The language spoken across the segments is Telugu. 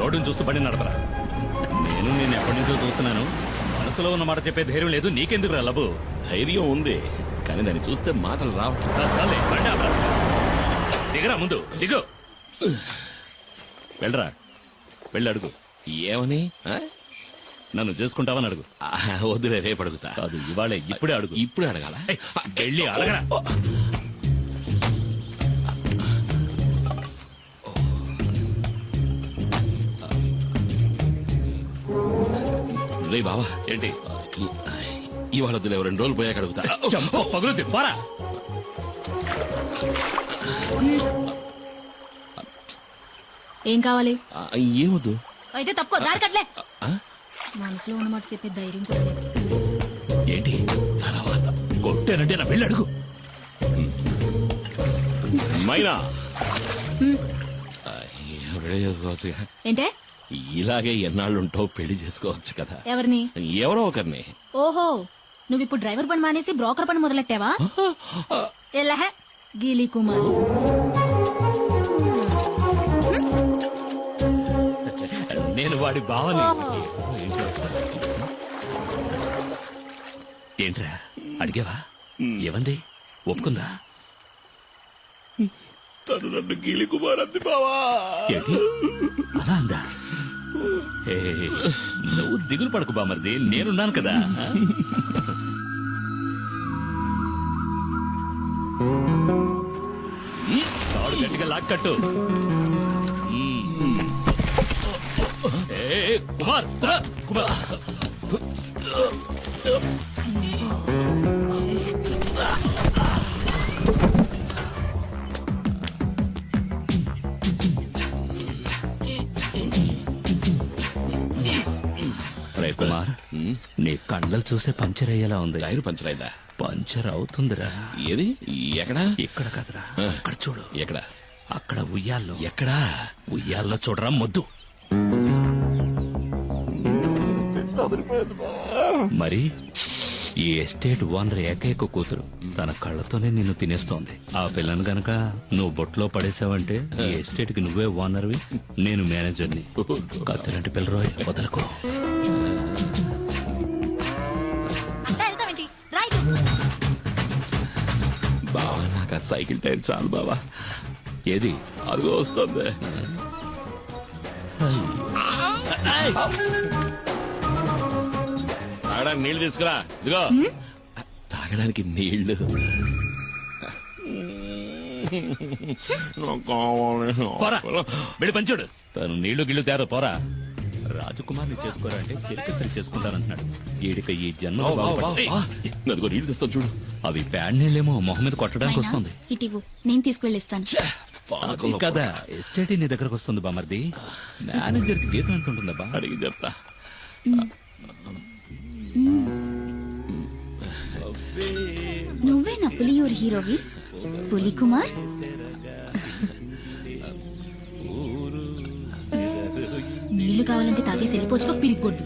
రోడ్డును చూస్తూ బండి నడపరా. నేను ఎప్పటి నుంచో చూస్తున్నాను. మనసులో ఉన్న మాట చెప్పే ధైర్యం లేదు. నీకెందుకు రా లబు? ధైర్యం ఉంది, కానీ దాన్ని చూస్తే మాటలు రావట్లేదు. చాలే, బండి ఆపరా. దిగరా ముందు, దిగు. వెళ్ళరా, వెళ్ళి అడుగు. ఏమని? నన్ను చేసుకుంటావని అడుగు. వద్దులే, రేపు అడుగుతా. కాదు, ఇవాళే, ఇప్పుడే అడుగు. ఇప్పుడే అడగాల? వెళ్ళి అడగరా. రే బావా, ఏంటి? ఇవాళ వద్దులే, 2 రోజులు పోయాక అడుగుతా. చంప పగులుద్ది, పోరా. ఏం కావాలి? ఏమొద్దు. అయితే తప్పుకో, దారి కట్లే. మనసులో ఉన్నమాట చెప్పే ధైర్యం కూడా లేదు. ఏంటి తర్వాత కొట్టానంటే నా వెళ్ళి అడుగు. మైనా, రెడీ చేసుకోవచ్చు. ఏంటే? ఇలాగే ఎన్నాళ్ళు ఉంటావు, పెళ్లి చేసుకోవచ్చు కదా. ఎవరిని? ఎవరో ఒకరిని. ఓహో, నువ్వు ఇప్పుడు డ్రైవర్ పని మానేసి బ్రోకర్ పని మొదలెట్టావా? ఎలా గీలీ కుమార్. నేను వాడి బావని. ఏంట్రా అడిగావా? ఏమంది? ఒప్పుకుందా? తను నన్ను గీలి కుమార్ అంది బావా. ఏంటి అలా అందా? నువ్వు దిగులు పడకు బామర్ది, నేనున్నాను కదా. తాడు గట్టిగా లాక్కట్టు. కుమార్, కుమార్. కుమార్, నీ కండలు చూసే పంచర్ అయ్యేలా ఉంది. టైర్ పంచర్ అయిందా? పంచర్ అవుతుందిరా. ఏది? ఎక్కడ? ఇక్కడ కదరా, అక్కడ చూడు. ఎక్కడ? అక్కడ ఉయ్యాల్లో. ఎక్కడా? ఉయ్యాల్లో చూడరా మొద్దు. మరి ఈ ఎస్టేట్ ఓనర్ ఏకైక కూతురు తన కళ్ళతోనే నిన్ను తినేస్తోంది. ఆ పిల్లను గనక నువ్వు బొట్లో పడేసావంటే ఈ ఎస్టేట్ కి నువ్వే ఓనర్వి, నేను మేనేజర్ని. కత్తిలాంటి పిల్లరోయ్, వదలకు. బావా, నాకు ఆ సైకిల్ టైర్ చాలు బావా. ఏది? అదిగో వస్తుంది. తాగడానికి నీళ్లు తీసుకురా. ఇదిగో తాగడానికి నీళ్లు. పోరా, వెళ్ళి పంచుడు. తను నీళ్లు గిళ్ళు తేరో, పోరా. రాజకుమార్ని చేసుకోరా అంటే చిరకత్తరి చేసుకుంటానంటున్నాడు. ఈడిక ఈ జన్మ అదిగో నీళ్లు తెస్తాను చూడు. అవి ప్యాడ్ నీళ్ళేమో మొహం మీద కొట్టడానికి వస్తుంది. ఇటివు, నేను తీసుకువెళ్ళిస్తాను. కదా ఎస్టేట్ నీ దగ్గరకు వస్తుంది బామర్ది. మేనేజర్ కి జీతం ఎంత ఉంటుందా? అడిగి చెప్తా. నువ్వే నా పులియూరు హీరోవి, పులి కుమార్. నీళ్లు కావాలంటే తాగేసి వెళ్ళిపోవచ్చుకో, పిరిగొడ్డు.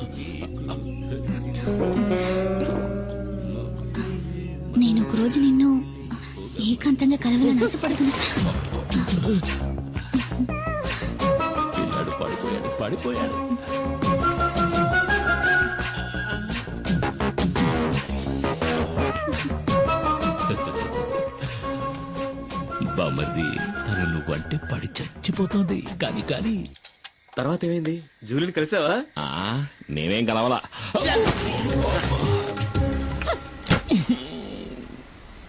నేను ఒకరోజు నిన్ను ఏకాంతంగా కలవాలని ఆశపడుతున్నా. పిల్లాడు పడిపోయాడు, పడిపోయాడు. బామర్ది, తను నువ్వంటే పడి చచ్చిపోతుంది. కానీ తర్వాత ఏమైంది? జూలిని కలిసావా? నేనేం కలవాలా.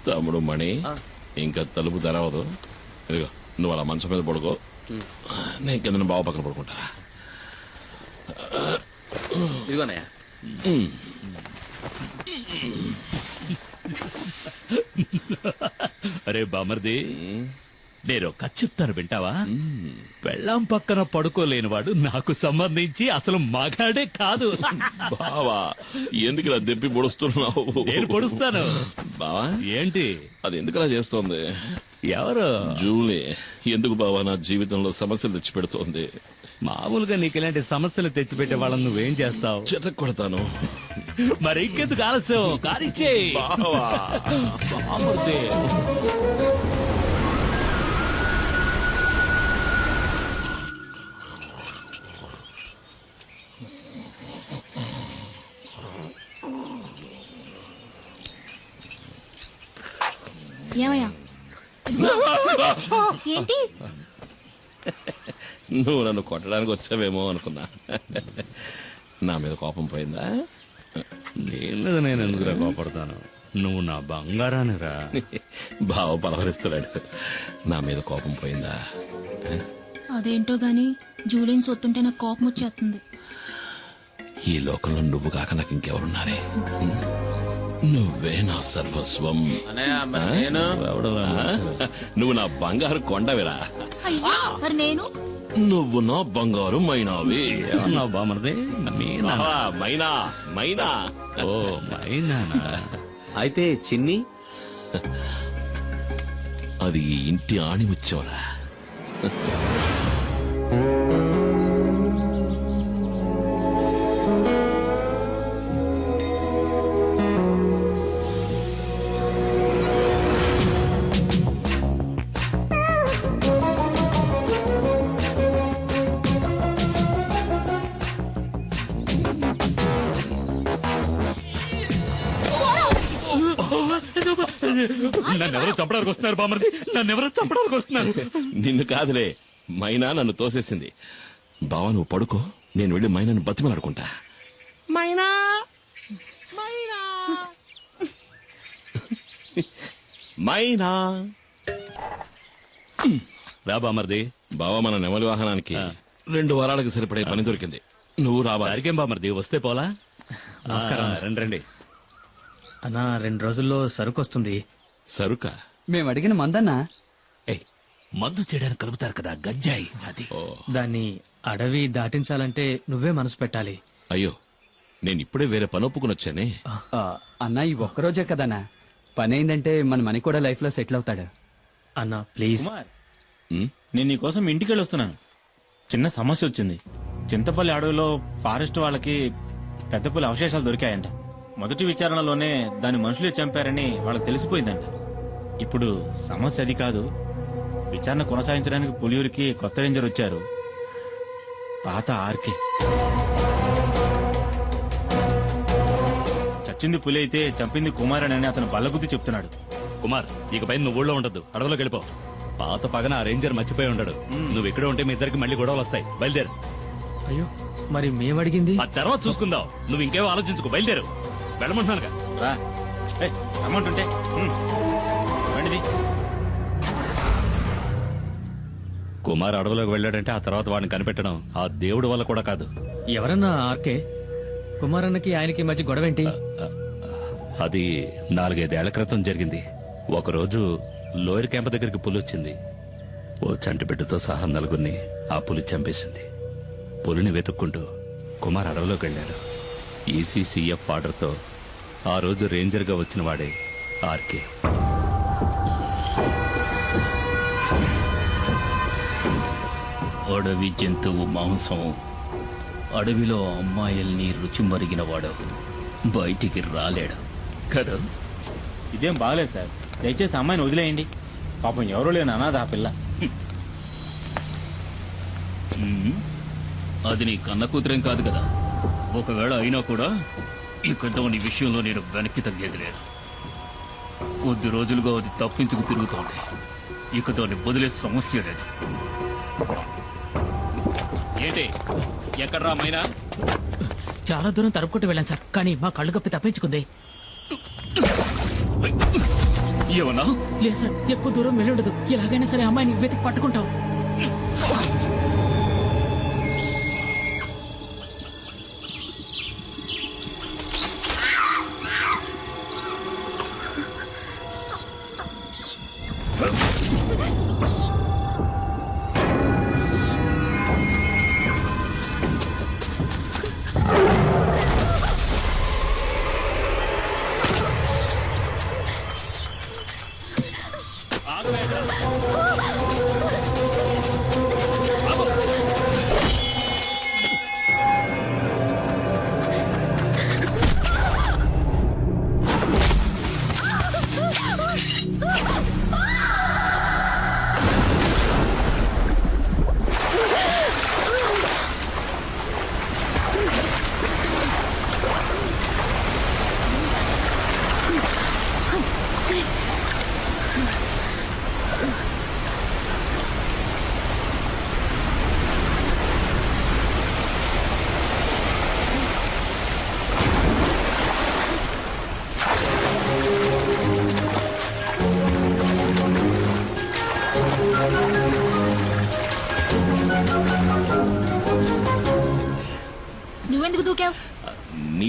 తమ్ముడు మణి, ఇంకా తలుపు తెరవదు. ఇదిగో నువ్వు అలా మంచం మీద పడుకో, నేను కింద బావ పక్కన పడుకుంటా. ఇదిగోనయ్యా. అరే బామర్ది, నేను కథ చెప్తాను వింటావా? పెళ్ళాం పక్కన పడుకోలేనివాడు నాకు సంబంధించి అసలు మగాడే కాదు. బావా, ఎందుకు ఇలా దెప్పి పొడుస్తున్నావు? నేను పొడుస్తాను. బావా ఏంటి? అది ఎందుకు అలా చేస్తోంది? ఎవరు? జూలీ. ఎందుకు బావా నా జీవితంలో సమస్యలు తెచ్చి పెడుతోంది? మామూలుగా నీకు ఇలాంటి సమస్యలు తెచ్చిపెట్టే వాళ్ళని నువ్వేం చేస్తావు? చెత్త కొడతాను. మరి ఇంకెందుకు ఆలస్యం? కానిచ్చే బామర్ది. ఏమయ్యా ఏంటి నువ్వు నన్ను కొట్టడానికి వచ్చావేమో అనుకున్నా. నా మీద కోపం పోయిందా? నీ మీద నేను ఎందుకురా కోపడతాను? నువ్వు నా బంగారానిరా. బావ పలవరిస్తున్నాడు. నా మీద కోపం పోయిందా? అదేంటో గాని జూలియన్ సొత్తుంటే నాకు కోపం వచ్చేస్తుంది. ఈ లోకంలో నువ్వు కాక నాకు ఇంకెవరున్నారే? నువ్వే నా సర్వస్వం. అన్నయ్య మరి నేను నువ్వు నా బంగారు కొండవిరా. అయ్యో మరి నేను నువ్వు నా బంగారు మైనావి. ఏమన్నావు బామర్ది? మీనా? బావా, మైనా మైనా. ఓ మైనానా? అయితే చిన్ని అది ఈ ఇంటి ఆణిముచ్చోరా. నన్నెవరో చంపడానికి వస్తున్నారు బామర్ది, నన్నెవరో చంపడానికి వస్తున్నారు. నిన్ను కాదులే, మైనా నన్ను తోసేసింది. బావా నువ్వు పడుకో, నేను వెళ్ళి మైనాను బతిమలాడుకుంటా. మైనా మైనా మైనా. రా బామర్ది. బావా మన నెమలి వాహనానికి 2 వారాలకు సరిపడే పని దొరికింది. నువ్వు రావాలి. దారికేం బామర్ది, వస్తే పోలా. నమస్కారం. రండి రండి. అన్నా 2 రోజుల్లో సరుకు వస్తుంది. సరుక? మేము అడిగిన మందన్నా ఏయ్, మందు చేయడానికి కలుపుతారు కదా గంజాయి, అది. దాన్ని అడవి దాటించాలంటే నువ్వే మనసు పెట్టాలి. అయ్యో, నేను ఇప్పుడే వేరే పని ఒప్పుకుని వచ్చానే. అన్నా ఈ ఒక్కరోజే కదన్నా పని అయిందంటే మన మనీ కూడా లైఫ్ లో సెటిల్ అవుతాడు. అన్నా ప్లీజ్. నేను నీకోసం ఇంటికి వెళ్ళొస్తున్నాను. చిన్న సమస్య వచ్చింది. చింతపల్లి అడవిలో ఫారెస్ట్ వాళ్ళకి పెద్ద పులి అవశేషాలు దొరికాయంట. మొదటి విచారణలోనే దాని మనుషులే చంపారని వాళ్ళకి తెలిసిపోయిందంట. ఇప్పుడు సమస్య అది కాదు. విచారణ కొనసాగించడానికి పులియూరికి కొత్త రేంజర్ వచ్చారు, పాత ఆర్కే. చచ్చింది పులి అయితే చంపింది కుమారన్ అని అతను బల్లగుద్ది చెప్తున్నాడు. కుమార్, ఇకపై నువ్వు ఊళ్ళో ఉండదు, అడవిలోకి వెళ్ళిపో. పాత పగన ఆ రేంజర్ మర్చిపోయి ఉండడు. నువ్వు ఇక్కడే ఉంటే మీ ఇద్దరికి మళ్ళీ గొడవలు వస్తాయి. బయలుదేరు. అయ్యో మరి మేమడిగింది ఆ తర్వాత చూసుకుందాం. నువ్వు ఇంకేమో ఆలోచించుకో, బయలుదేరు. వెళ్ళమంటున్నానుగా. రా, అమౌంట్ ఉంటే రండిది. కుమార్ అడవిలోకి వెళ్ళాడంటే ఆ తర్వాత వాడిని కనిపెట్టడం ఆ దేవుడి వల్ల కూడా కాదు. ఎవరన్నా ఆర్కే? కుమారన్నకి ఆయనకి మధ్య గొడవేంటి? అది 4-5 ఏళ్ల క్రితం జరిగింది. ఒకరోజు లోయర్ క్యాంప్ దగ్గరికి పులి వచ్చింది. ఓ చంటి బిడ్డతో సహా 4గురిని ఆ పులి చంపేసింది. పులిని వెతుక్కుంటూ కుమార్ అడవిలోకి వెళ్ళాడు. ఈసీసీఎఫ్ ఆర్డర్తో ఆ రోజు రేంజర్గా వచ్చిన వాడే ఆర్కే. అడవి జంతువు మాంసం, అడవిలో అమ్మాయిల్ని రుచి మరిగినవాడు బయటికి రాలేడు కదా. ఇదేం బాగలేదు సార్. దయచేసి అమ్మాయిని వదిలేయండి. పాపం ఎవరూ లేని అనాథ ఆ పిల్ల. అది నీ కన్న కూతురేం కాదు కదా. ఒకవేళ అయినా కూడా ఇక నీ విషయంలో నేను వెనక్కి తగ్గేది లేదు. కొద్ది రోజులుగా అది తప్పించుకు తిరుగుతోంది. ఇక దాన్ని వదిలే సమస్య లేదు. ఏంటి ఎక్కడ్రా మైనా? చాలా దూరం తరుపుకుంటూ వెళ్ళాను సార్, కానీ మా కళ్ళు కప్పి తప్పించుకుంది. ఏమన్నా? లేదు సార్, ఎక్కువ దూరం వెళ్ళుండదు. ఎలాగైనా సరే అమ్మాయిని వెతికి పట్టుకుంటాం.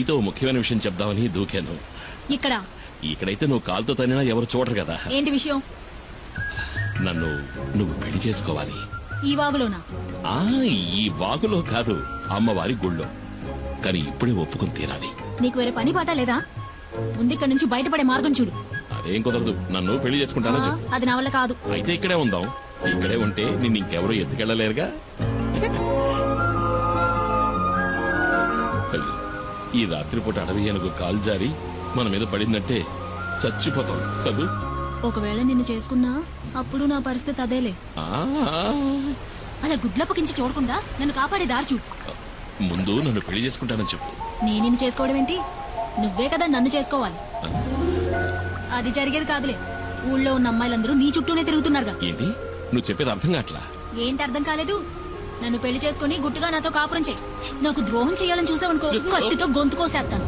నీతో ఓ ముఖ్యమైన విషయం చెప్దామని దూకాను. ఇక్కడ ఇక్కడైతే నువ్వు కాలుతో తనినా ఎవరు చూడరు కదా. ఏంటి విషయం? నువ్వు పెళ్లి చేసుకోవాలి. ఈ వాగులోనా? ఆ ఈ వాగులో కాదు, అమ్మవారి గుళ్ళో. కానీ ఇప్పుడే ఒప్పుకుని తీరాలి. నీకు వేరే పని పాట లేదా? ముందు ఇక్కడ నుంచి బయటపడే మార్గం చూడు. అదేం కుదరదు. నన్ను పెళ్లి చేసుకుంటానని చెప్పు. అది నా వల్ల కాదు. అయితే ఇక్కడే ఉందాం. ఇక్కడే ఉంటే నిన్ను ఇంకెవరూ ఎత్తుకెళ్ళలేరుగా. అయ్యో, ఈ రాత్రిపూట అడవి ఏనుగు కాలు జారి మన మీద పడిందంటే చచ్చిపోతాం కదూ. ఒకవేళ నిన్ను చేసుకున్నా అప్పుడు నా పరిస్థితి అదేలే. ఆ, అలా గుడ్లప్పకించి చూడకుండా నన్ను కాపాడే దారి చూడు. ముందు నన్ను పెళ్లి చేసుకుంటానని చెప్పు. నేను నిన్ను చేసుకోవడం ఏంటి? నువ్వే కదా నన్ను చేసుకోవాలి. అది జరిగేది కాదులే. ఊళ్ళో ఉన్న అమ్మాయిలందరూ నీ చుట్టూనే తిరుగుతున్నారుగా. ఏంటి నువ్వు చెప్పేది అర్థం కావట్లా? ఏంటి అర్థం కాలేదు? నన్ను పెళ్లి చేసుకుని గుట్టుగా నాతో కాపురం చేయి. నాకు ద్రోహం చేయాలని చూసావనుకో, కత్తితో గొంతు కోసేస్తాను.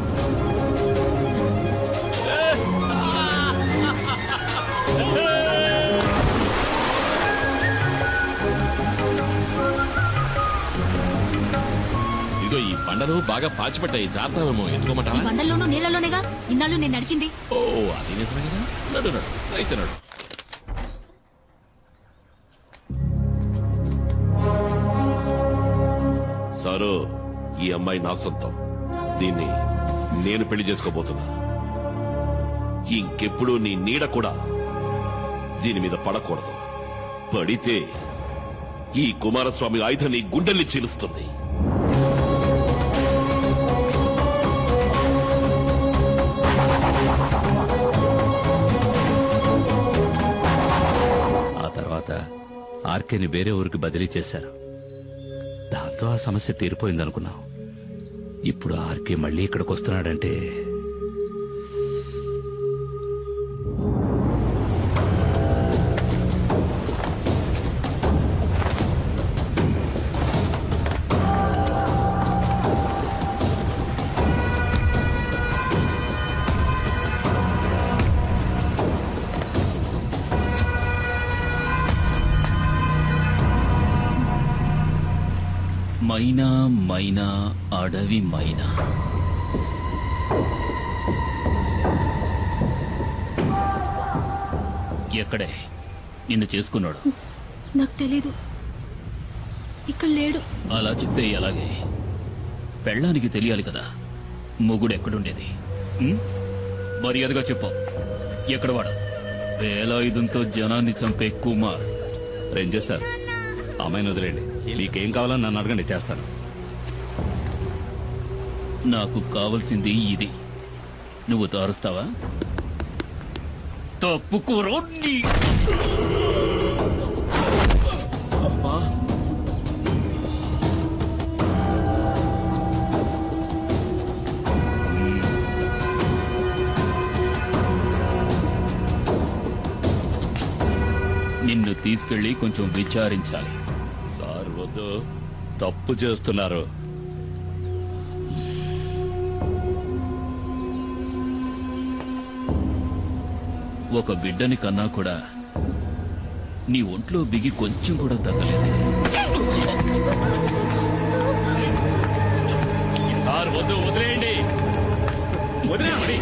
ఇదిగో ఈ బండలు బాగా పాచిపట్టాయి, జాగ్రత్తమేమో. ఈ ఎత్తుకోమంటావా? బండల్లోనూ నీళ్ళలోనేగా ఇన్నాళ్ళు నేను నడిచింది. ఓ అది నిజమే కదా. నడు నడు అయితే నడు. సారు, ఈ అమ్మాయి నా సొంతం. దీన్ని నేను పెళ్లి చేసుకోబోతున్నా. ఇంకెప్పుడు నీ నీడ కూడా దీని మీద పడకూడదు. పడితే ఈ కుమారస్వామి ఆయుధం నీ గుండెల్ని చీలుస్తుంది. ఆ తర్వాత ఆర్కేని వేరే ఊరికి బదిలీ చేశారు. దాంతో ఆ సమస్య తీరిపోయిందనుకున్నాం. ఇప్పుడు ఆర్కే మళ్ళీ ఇక్కడికి వస్తున్నాడంటే మైనా మైనా అడవి మైనా. ఎక్కడే నిన్ను చేసుకున్నాడు? నాకు తెలీదు. ఇక్కడ లేడు. అలా చెప్తే ఎలాగే? పెళ్ళానికి తెలియాలి కదా మొగుడు ఎక్కడుండేది. ఉం? మర్యాదగా చెప్పు, ఎక్కడ వాడు? వేలాయుధంతో జనాన్ని చంపే కుమార్. రేంజర్ సార్, అమ్మాయిని వదిలేండి. మీకేం కావాలో నన్ను అడగండి, చేస్తాను. నాకు కావలసింది ఇది. నువ్వు తారుస్తావా? తప్పుకోరో నీ. నిన్ను తీసుకెళ్లి కొంచెం విచారించాలి. సార్ వద్దు, తప్పు చేస్తున్నారు. ఒక బిడ్డని కన్నా కూడా నీ ఒంట్లో బిగి కొంచెం కూడా తగ్గలేదు. సార్ వద్దు, వదిలేయండి. వదిలేయండి.